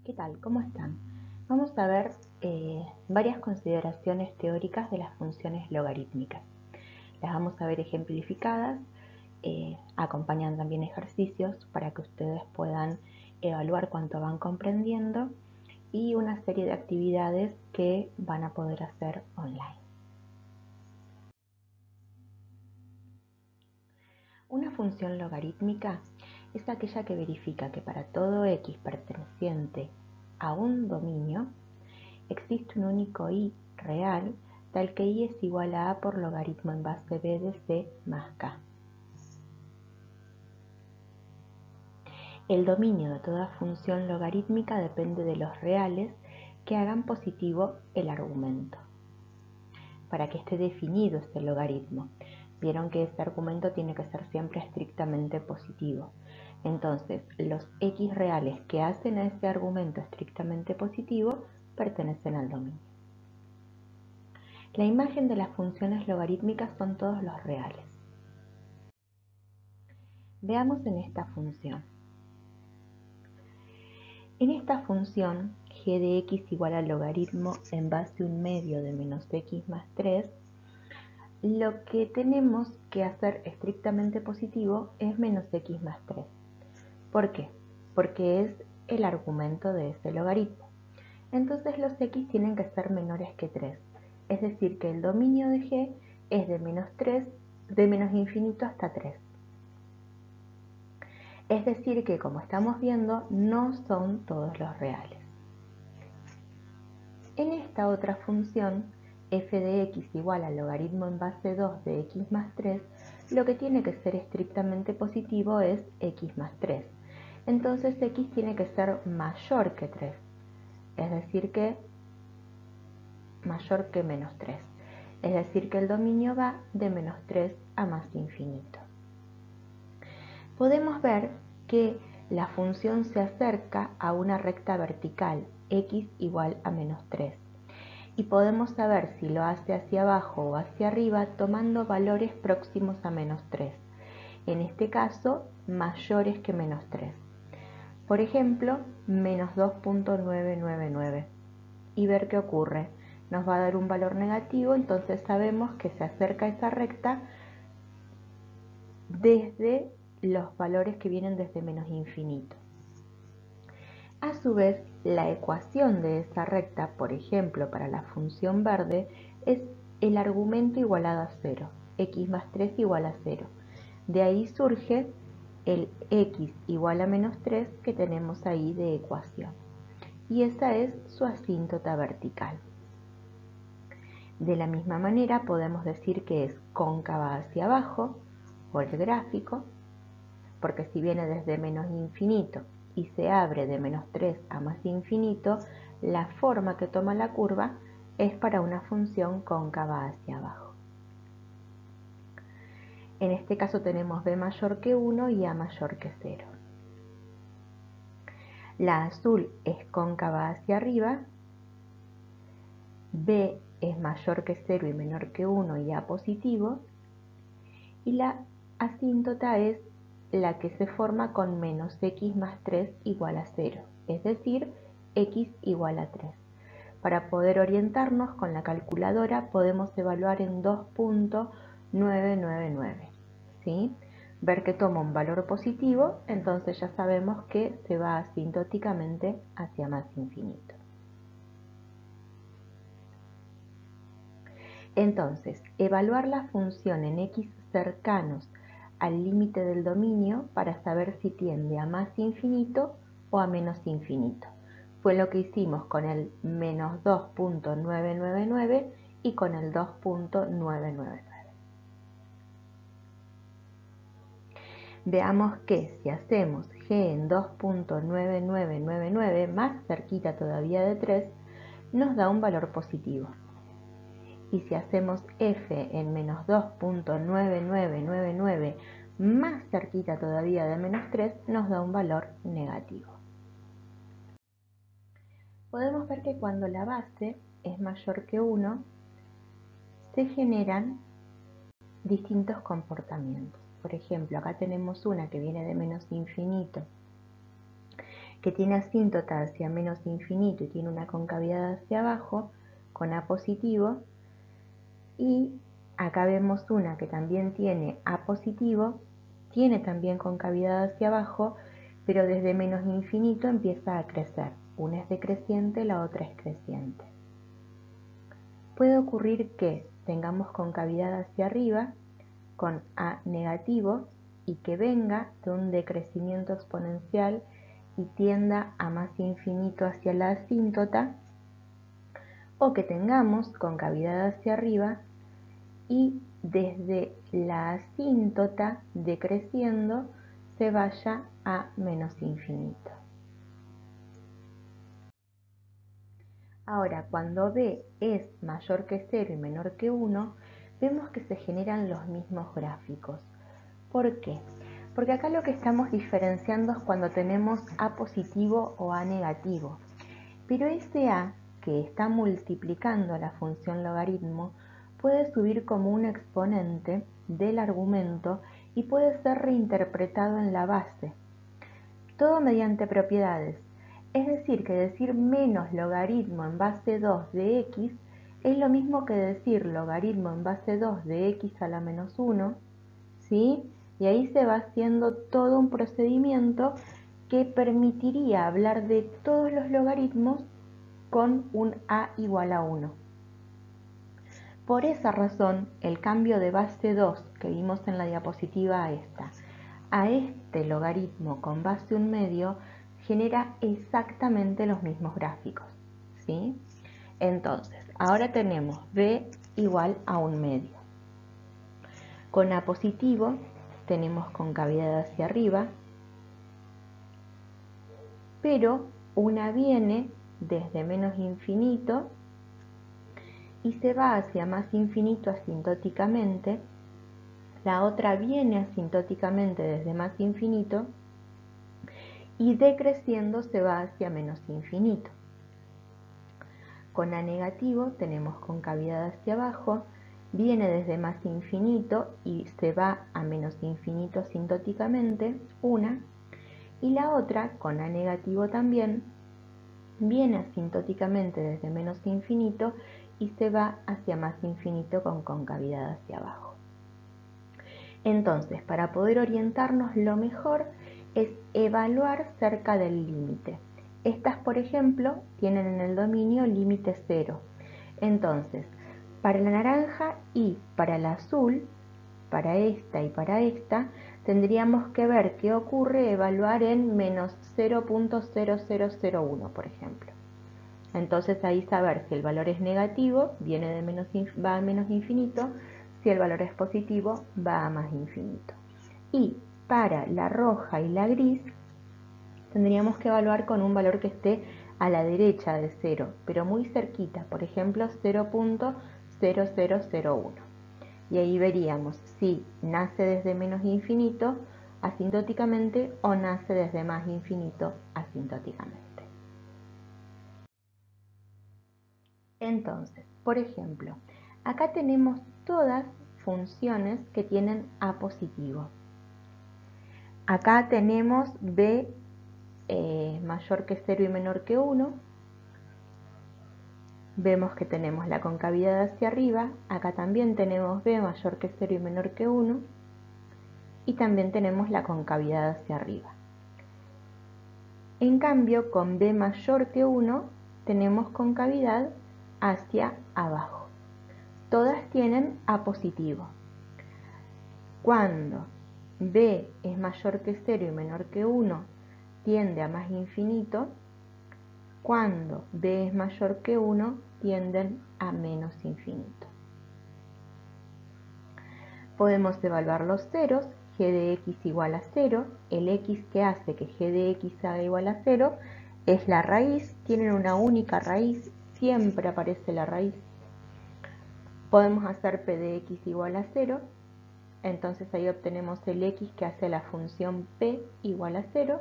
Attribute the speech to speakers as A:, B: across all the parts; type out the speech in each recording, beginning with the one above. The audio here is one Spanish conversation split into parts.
A: ¿Qué tal? ¿Cómo están? Vamos a ver varias consideraciones teóricas de las funciones logarítmicas. Las vamos a ver ejemplificadas, acompañan también ejercicios para que ustedes puedan evaluar cuánto van comprendiendo y una serie de actividades que van a poder hacer online. Una función logarítmica es aquella que verifica que para todo x perteneciente a un dominio existe un único y real tal que y es igual a por logaritmo en base b de c más k. El dominio de toda función logarítmica depende de los reales que hagan positivo el argumento. Para que esté definido este logaritmo, vieron que este argumento tiene que ser siempre estrictamente positivo. Entonces, los x reales que hacen a ese argumento estrictamente positivo pertenecen al dominio. La imagen de las funciones logarítmicas son todos los reales. Veamos en esta función. En esta función, g de x igual al logaritmo en base 1/2 de menos x más 3, lo que tenemos que hacer estrictamente positivo es menos x más 3. ¿Por qué? Porque es el argumento de ese logaritmo. Entonces los x tienen que ser menores que 3. Es decir, que el dominio de g es de menos 3, de menos infinito hasta 3. Es decir que, como estamos viendo, no son todos los reales. En esta otra función, f de x igual al logaritmo en base 2 de x más 3, lo que tiene que ser estrictamente positivo es x más 3. Entonces x tiene que ser mayor que 3, es decir que mayor que menos 3. Es decir que el dominio va de menos 3 a más infinito. Podemos ver que la función se acerca a una recta vertical, x igual a menos 3. Y podemos saber si lo hace hacia abajo o hacia arriba tomando valores próximos a menos 3. En este caso, mayores que menos 3. Por ejemplo, menos 2.999. Y ver qué ocurre. Nos va a dar un valor negativo, entonces sabemos que se acerca a esa recta desde los valores que vienen desde menos infinito. A su vez, la ecuación de esa recta, por ejemplo, para la función verde, es el argumento igualado a 0, x más 3 igual a 0. De ahí surge el x igual a menos 3 que tenemos ahí de ecuación. Y esa es su asíntota vertical. De la misma manera podemos decir que es cóncava hacia abajo, por el gráfico, porque si viene desde menos infinito y se abre de menos 3 a más infinito, la forma que toma la curva es para una función cóncava hacia abajo. En este caso tenemos b mayor que 1 y a mayor que 0. La azul es cóncava hacia arriba, b es mayor que 0 y menor que 1 y a positivo, y la asíntota es la que se forma con menos x más 3 igual a 0, es decir, x igual a 3. Para poder orientarnos con la calculadora podemos evaluar en 2.999, ¿sí? Ver que toma un valor positivo, entonces ya sabemos que se va asintóticamente hacia más infinito. Entonces, evaluar la función en x cercanos al límite del dominio para saber si tiende a más infinito o a menos infinito. Fue lo que hicimos con el menos 2.999 y con el 2.999. Veamos que si hacemos g en 2.9999 más cerquita todavía de 3, nos da un valor positivo. Y si hacemos f en menos 2.9999 más cerquita todavía de menos 3, nos da un valor negativo. podemos ver que cuando la base es mayor que 1, se generan distintos comportamientos. Por ejemplo, acá tenemos una que viene de menos infinito, que tiene asíntota hacia menos infinito y tiene una concavidad hacia abajo con A positivo, y acá vemos una que también tiene A positivo, tiene también concavidad hacia abajo, pero desde menos infinito empieza a crecer. Una es decreciente, la otra es creciente. Puede ocurrir que tengamos concavidad hacia arriba con A negativo y que venga de un decrecimiento exponencial y tienda a más infinito hacia la asíntota, o que tengamos concavidad hacia arriba y desde la asíntota decreciendo se vaya a menos infinito. Ahora, cuando B es mayor que 0 y menor que 1, vemos que se generan los mismos gráficos. ¿Por qué? Porque acá lo que estamos diferenciando es cuando tenemos A positivo o A negativo. Pero ese A, que está multiplicando la función logaritmo, puede subir como un exponente del argumento y puede ser reinterpretado en la base. Todo mediante propiedades. Es decir, que decir menos logaritmo en base 2 de x es lo mismo que decir logaritmo en base 2 de x a la menos 1, ¿sí? Y ahí se va haciendo todo un procedimiento que permitiría hablar de todos los logaritmos con un a igual a 1. Por esa razón, el cambio de base 2 que vimos en la diapositiva a este logaritmo con base 1 medio genera exactamente los mismos gráficos, ¿sí? Entonces, ahora tenemos b igual a 1 medio. Con a positivo tenemos concavidad hacia arriba, pero una viene desde menos infinito y se va hacia más infinito asintóticamente, la otra viene asintóticamente desde más infinito y decreciendo se va hacia menos infinito. Con A negativo tenemos concavidad hacia abajo, viene desde más infinito y se va a menos infinito asintóticamente, una, y la otra, con A negativo también, viene asintóticamente desde menos infinito y se va hacia más infinito con concavidad hacia abajo. Entonces, para poder orientarnos, lo mejor es evaluar cerca del límite. Estas, por ejemplo, tienen en el dominio límite 0. Entonces, para la naranja y para el azul, para esta y para esta, tendríamos que ver qué ocurre, evaluar en menos 0.0001, por ejemplo. Entonces ahí saber si el valor es negativo, va a menos infinito, si el valor es positivo, va a más infinito. Y para la roja y la gris, tendríamos que evaluar con un valor que esté a la derecha de 0, pero muy cerquita, por ejemplo 0.0001. Y ahí veríamos si nace desde menos infinito asintóticamente o nace desde más infinito asintóticamente. Entonces, por ejemplo, acá tenemos todas funciones que tienen A positivo. Acá tenemos B mayor que 0 y menor que 1. Vemos que tenemos la concavidad hacia arriba. Acá también tenemos B mayor que 0 y menor que 1. Y también tenemos la concavidad hacia arriba. En cambio, con B mayor que 1 tenemos concavidad hacia abajo. Todas tienen A positivo. Cuando B es mayor que 0 y menor que 1, tiende a más infinito. Cuando B es mayor que 1, tienden a menos infinito. Podemos evaluar los ceros, g de x igual a 0. El x que hace que g de x sea igual a 0 es la raíz. Tienen una única raíz, siempre aparece la raíz. Podemos hacer p de x igual a 0. Entonces ahí obtenemos el x que hace la función p igual a 0.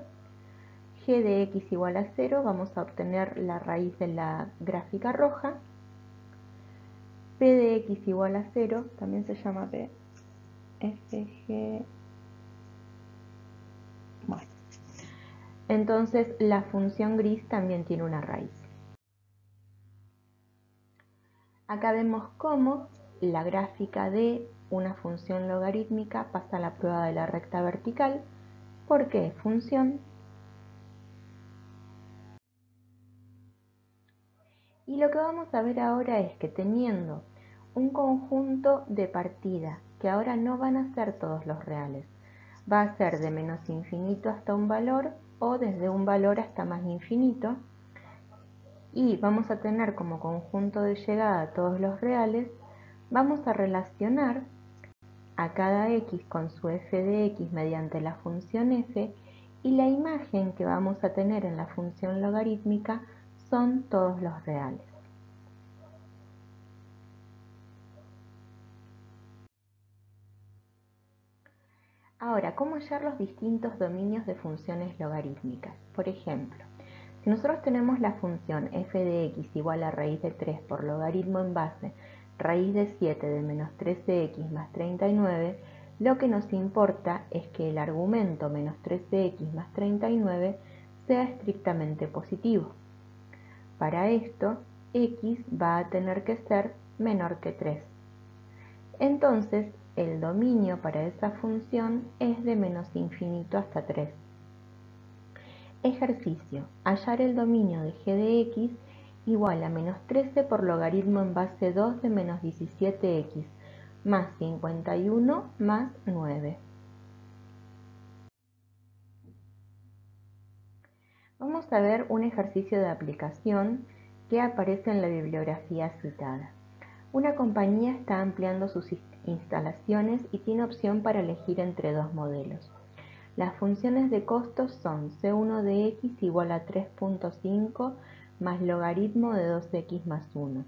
A: g de x igual a 0, vamos a obtener la raíz de la gráfica roja. P de x igual a 0, también se llama P, fg. Bueno, entonces la función gris también tiene una raíz. Acá vemos cómo la gráfica de una función logarítmica pasa a la prueba de la recta vertical. ¿Por qué? Función. Y lo que vamos a ver ahora es que teniendo un conjunto de partida, que ahora no van a ser todos los reales, va a ser de menos infinito hasta un valor o desde un valor hasta más infinito, y vamos a tener como conjunto de llegada todos los reales, vamos a relacionar a cada x con su f de x mediante la función f, y la imagen que vamos a tener en la función logarítmica son todos los reales. Ahora, ¿cómo hallar los distintos dominios de funciones logarítmicas? Por ejemplo, si nosotros tenemos la función f de x igual a raíz de 3 por logaritmo en base raíz de 7 de menos 13x más 39, lo que nos importa es que el argumento menos 13x más 39 sea estrictamente positivo. Para esto, x va a tener que ser menor que 3. Entonces, el dominio para esa función es de menos infinito hasta 3. Ejercicio: hallar el dominio de g de x igual a menos 13 por logaritmo en base 2 de menos 17x más 51 más 9. Vamos a ver un ejercicio de aplicación que aparece en la bibliografía citada. Una compañía está ampliando sus instalaciones y tiene opción para elegir entre dos modelos. Las funciones de costos son c1 de x igual a 3.5 más logaritmo de 2x más 1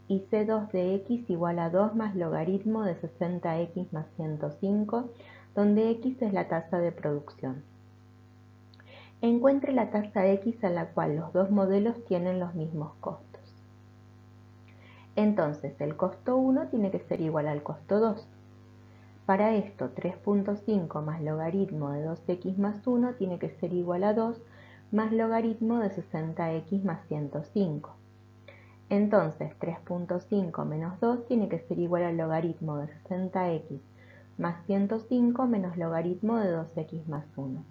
A: y c2 de x igual a 2 más logaritmo de 60x más 105, donde x es la tasa de producción. Encuentre la tasa x a la cual los dos modelos tienen los mismos costos. Entonces, el costo 1 tiene que ser igual al costo 2. Para esto, 3.5 más logaritmo de 2x más 1 tiene que ser igual a 2 más logaritmo de 60x más 105. Entonces, 3.5 menos 2 tiene que ser igual al logaritmo de 60x más 105 menos logaritmo de 2x más 1.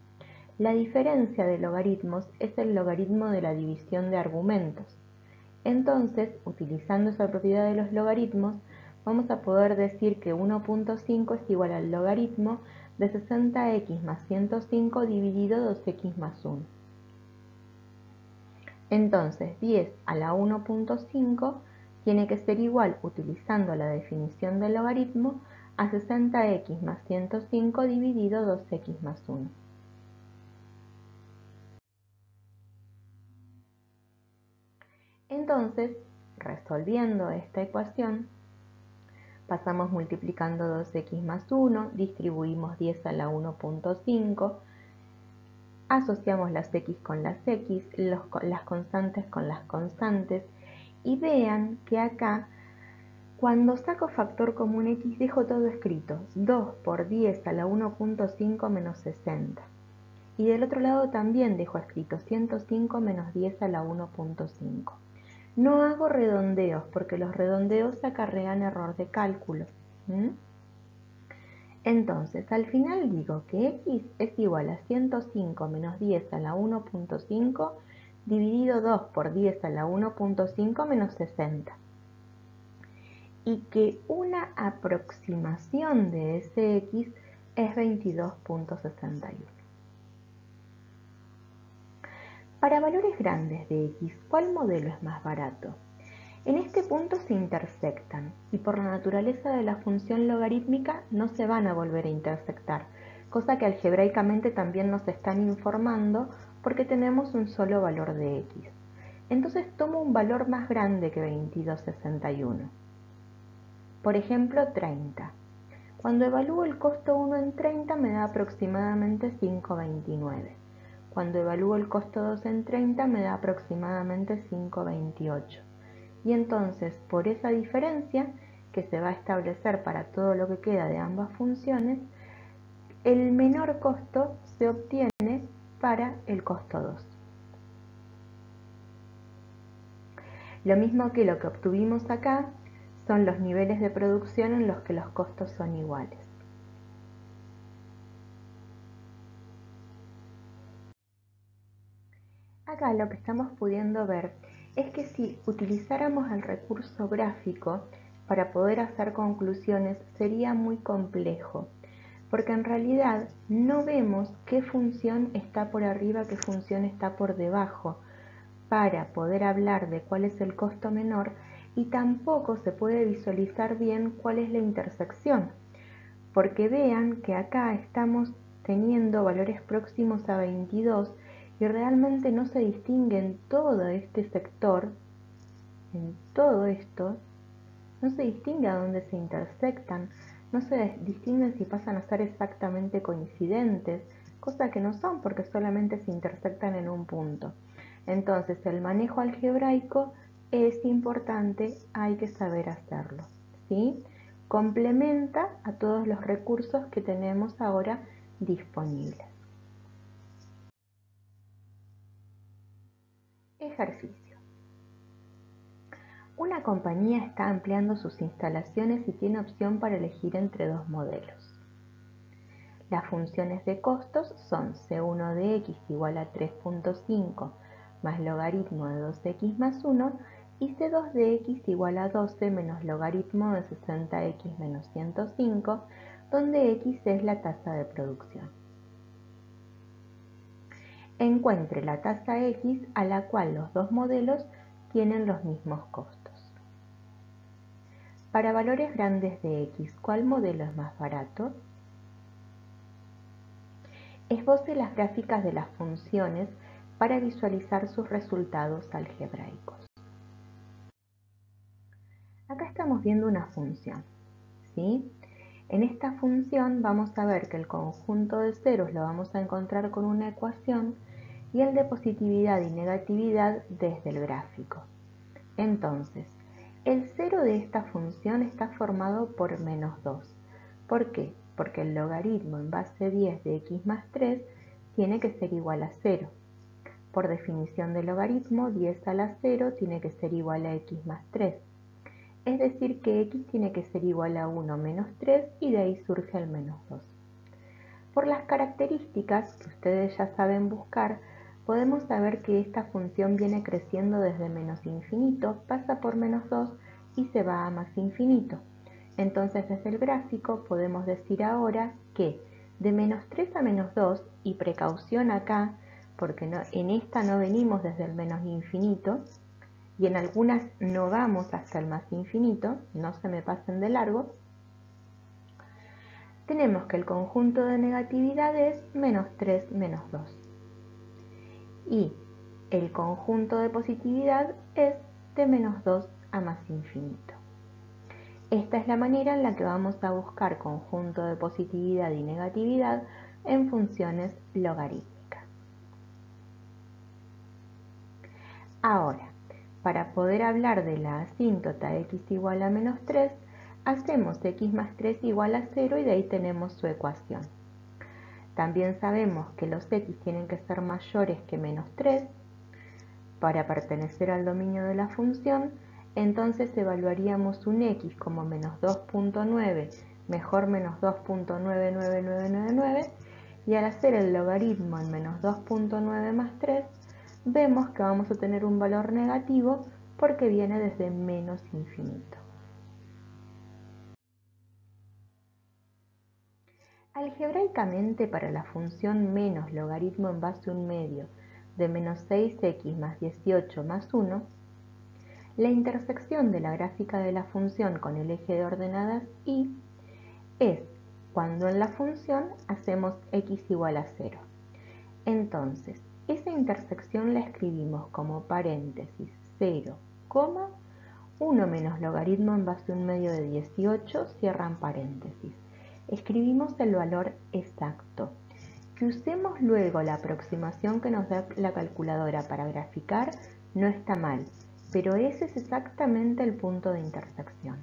A: La diferencia de logaritmos es el logaritmo de la división de argumentos. Entonces, utilizando esa propiedad de los logaritmos, vamos a poder decir que 1.5 es igual al logaritmo de 60x más 105 dividido 2x más 1. Entonces, 10 a la 1.5 tiene que ser igual, utilizando la definición del logaritmo, a 60x más 105 dividido 2x más 1. Entonces, resolviendo esta ecuación, pasamos multiplicando 2x más 1, distribuimos 10 a la 1.5, asociamos las x con las x, las constantes con las constantes, y vean que acá, cuando saco factor común x, dejo todo escrito: 2 por 10 a la 1.5 menos 60. Y del otro lado también dejo escrito 105 menos 10 a la 1.5. No hago redondeos porque los redondeos acarrean error de cálculo. Entonces, al final digo que x es igual a 105 menos 10 a la 1.5 dividido 2 por 10 a la 1.5 menos 60. Y que una aproximación de ese x es 22.61. Para valores grandes de x, ¿cuál modelo es más barato? En este punto se intersectan y por la naturaleza de la función logarítmica no se van a volver a intersectar, cosa que algebraicamente también nos están informando porque tenemos un solo valor de x. Entonces tomo un valor más grande que 22.61. Por ejemplo, 30. Cuando evalúo el costo 1 en 30 me da aproximadamente 5.29. Cuando evalúo el costo 2 en 30 me da aproximadamente 5,28. Y entonces, por esa diferencia que se va a establecer para todo lo que queda de ambas funciones, el menor costo se obtiene para el costo 2. Lo mismo que lo que obtuvimos acá son los niveles de producción en los que los costos son iguales. Acá lo que estamos pudiendo ver es que si utilizáramos el recurso gráfico para poder hacer conclusiones sería muy complejo, porque en realidad no vemos qué función está por arriba, qué función está por debajo, para poder hablar de cuál es el costo menor, y tampoco se puede visualizar bien cuál es la intersección, porque vean que acá estamos teniendo valores próximos a 22 y realmente no se distingue en todo este sector, en todo esto, no se distingue a dónde se intersectan, no se distinguen si pasan a ser exactamente coincidentes, cosa que no son porque solamente se intersectan en un punto. Entonces el manejo algebraico es importante, hay que saber hacerlo, ¿sí? Complementa a todos los recursos que tenemos ahora disponibles. Ejercicio. Una compañía está ampliando sus instalaciones y tiene opción para elegir entre dos modelos. Las funciones de costos son C1 de x igual a 3.5 más logaritmo de 2x más 1 y C2 de x igual a 12 menos logaritmo de 60x menos 105, donde x es la tasa de producción. Encuentre la tasa x a la cual los dos modelos tienen los mismos costos. Para valores grandes de x, ¿cuál modelo es más barato? Esboce las gráficas de las funciones para visualizar sus resultados algebraicos. Acá estamos viendo una función, ¿sí? En esta función vamos a ver que el conjunto de ceros lo vamos a encontrar con una ecuación y el de positividad y negatividad desde el gráfico. Entonces, el cero de esta función está formado por menos 2. ¿Por qué? Porque el logaritmo en base 10 de x más 3 tiene que ser igual a 0. Por definición de logaritmo, 10 a la 0 tiene que ser igual a x más 3. Es decir que x tiene que ser igual a 1 menos 3 y de ahí surge el menos 2. Por las características que ustedes ya saben buscar, podemos saber que esta función viene creciendo desde menos infinito, pasa por menos 2 y se va a más infinito. Entonces desde el gráfico podemos decir ahora que de menos 3 a menos 2, y precaución acá, porque en esta no venimos desde el menos infinito, y en algunas no vamos hasta el más infinito, no se me pasen de largo, tenemos que el conjunto de negatividad es menos 3 menos 2. Y el conjunto de positividad es de menos 2 a más infinito. Esta es la manera en la que vamos a buscar conjunto de positividad y negatividad en funciones logarítmicas. Ahora, para poder hablar de la asíntota x igual a menos 3, hacemos x más 3 igual a 0 y de ahí tenemos su ecuación. También sabemos que los x tienen que ser mayores que menos 3 para pertenecer al dominio de la función, entonces evaluaríamos un x como menos 2.9 mejor menos 2.99999 y al hacer el logaritmo en menos 2.9 más 3 vemos que vamos a tener un valor negativo porque viene desde menos infinito. Algebraicamente, para la función menos logaritmo en base a un medio de menos 6x más 18 más 1, la intersección de la gráfica de la función con el eje de ordenadas y es cuando en la función hacemos x igual a 0. Entonces, esa intersección la escribimos como paréntesis 0, 1 menos logaritmo en base a un medio de 18, cierran paréntesis. Escribimos el valor exacto Que usemos luego la aproximación que nos da la calculadora para graficar no está mal, pero ese es exactamente el punto de intersección.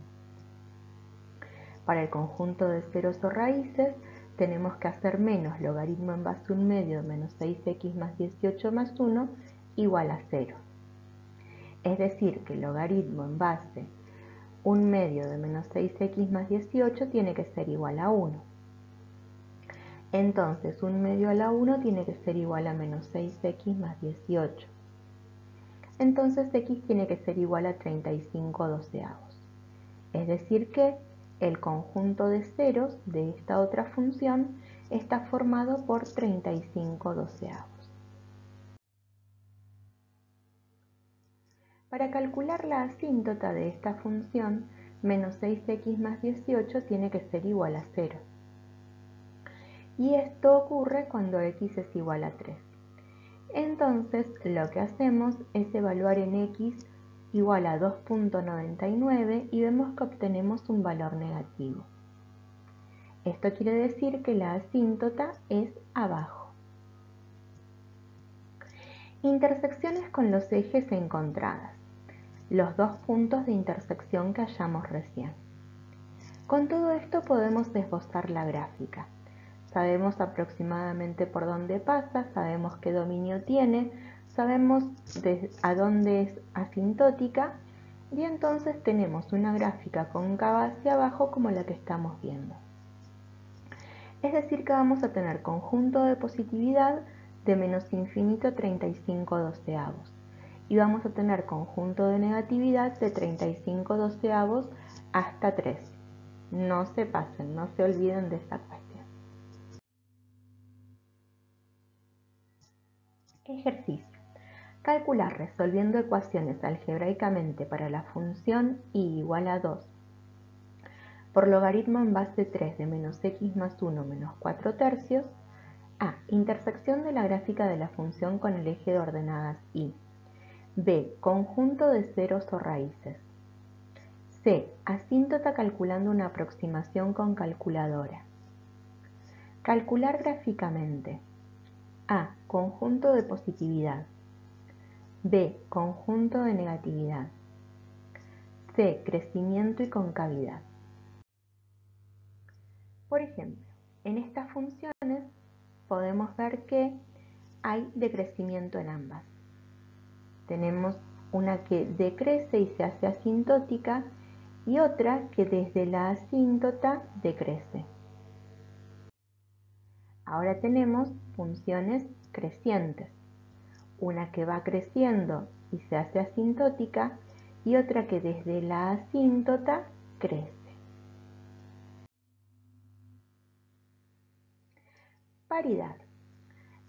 A: Para el conjunto de ceros o raíces tenemos que hacer menos logaritmo en base 1/2 de menos 6x más 18 más 1 igual a 0. Es decir, que el logaritmo en base 1/2 de menos 6x más 18 tiene que ser igual a 1. Entonces 1/2 a la 1 tiene que ser igual a menos 6x más 18. Entonces x tiene que ser igual a 35/12. Es decir que el conjunto de ceros de esta otra función está formado por 35/12. Para calcular la asíntota de esta función, menos 6x más 18 tiene que ser igual a 0. Y esto ocurre cuando x es igual a 3. Entonces lo que hacemos es evaluar en x igual a 2.99 y vemos que obtenemos un valor negativo. Esto quiere decir que la asíntota es abajo. Intersecciones con los ejes encontradas. Los dos puntos de intersección que hallamos recién. Con todo esto podemos esbozar la gráfica. Sabemos aproximadamente por dónde pasa, sabemos qué dominio tiene, sabemos a dónde es asintótica y entonces tenemos una gráfica cóncava hacia abajo como la que estamos viendo. Es decir que vamos a tener conjunto de positividad de menos infinito a 35/12 y vamos a tener conjunto de negatividad de 35/12 hasta 3. No se pasen, no se olviden de esa cuestión. Ejercicio. Calcular resolviendo ecuaciones algebraicamente para la función y igual a 2 por logaritmo en base 3 de menos x más 1 menos 4/3. A. Intersección de la gráfica de la función con el eje de ordenadas y. B. Conjunto de ceros o raíces. C. Asíntota calculando una aproximación con calculadora. Calcular gráficamente. A. Conjunto de positividad. B. Conjunto de negatividad. C. Crecimiento y concavidad. Por ejemplo, en estas funciones podemos ver que hay decrecimiento en ambas. Tenemos una que decrece y se hace asintótica y otra que desde la asíntota decrece. Ahora tenemos funciones crecientes, una que va creciendo y se hace asintótica y otra que desde la asíntota crece. Paridad.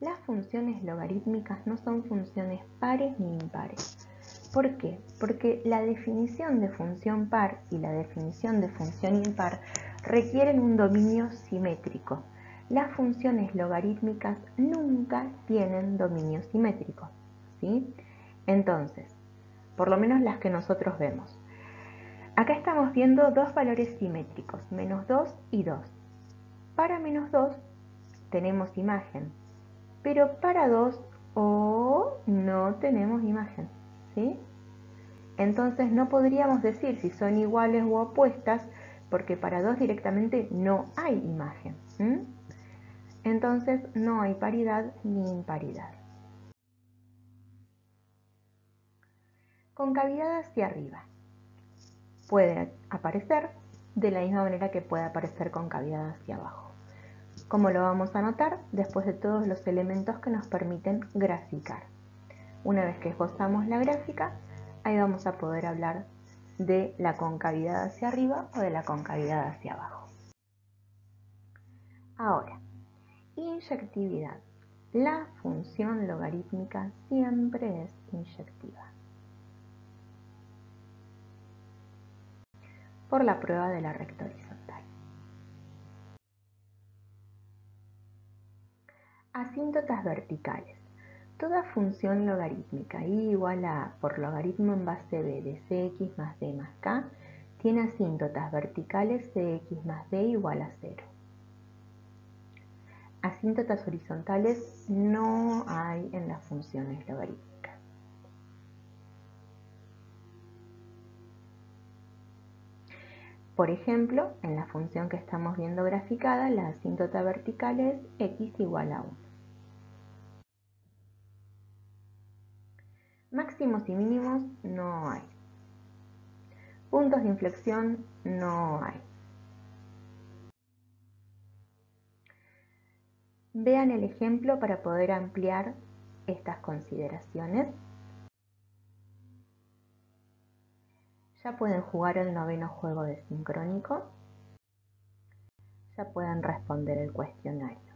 A: Las funciones logarítmicas no son funciones pares ni impares. ¿Por qué? Porque la definición de función par y la definición de función impar requieren un dominio simétrico. Las funciones logarítmicas nunca tienen dominio simétrico, ¿sí? Entonces, por lo menos las que nosotros vemos. Acá estamos viendo dos valores simétricos, menos 2 y 2. Para menos 2 tenemos imagen, pero para 2 no tenemos imagen, ¿sí? Entonces no podríamos decir si son iguales o opuestas porque para 2 directamente no hay imagen. Entonces no hay paridad ni imparidad. Concavidad hacia arriba. Puede aparecer de la misma manera que puede aparecer concavidad hacia abajo. ¿Cómo lo vamos a notar? Después de todos los elementos que nos permiten graficar. Una vez que esbozamos la gráfica, ahí vamos a poder hablar de la concavidad hacia arriba o de la concavidad hacia abajo. Ahora, inyectividad. La función logarítmica siempre es inyectiva. Por la prueba de la recta horizontal. Asíntotas verticales. Toda función logarítmica y igual a por logaritmo en base b de cx más d más k tiene asíntotas verticales cx más d igual a 0. Asíntotas horizontales no hay en las funciones logarítmicas. Por ejemplo, en la función que estamos viendo graficada, la asíntota vertical es x igual a 1. Máximos y mínimos no hay. Puntos de inflexión no hay. Vean el ejemplo para poder ampliar estas consideraciones. Ya pueden jugar el noveno juego de sincrónico. Ya pueden responder el cuestionario.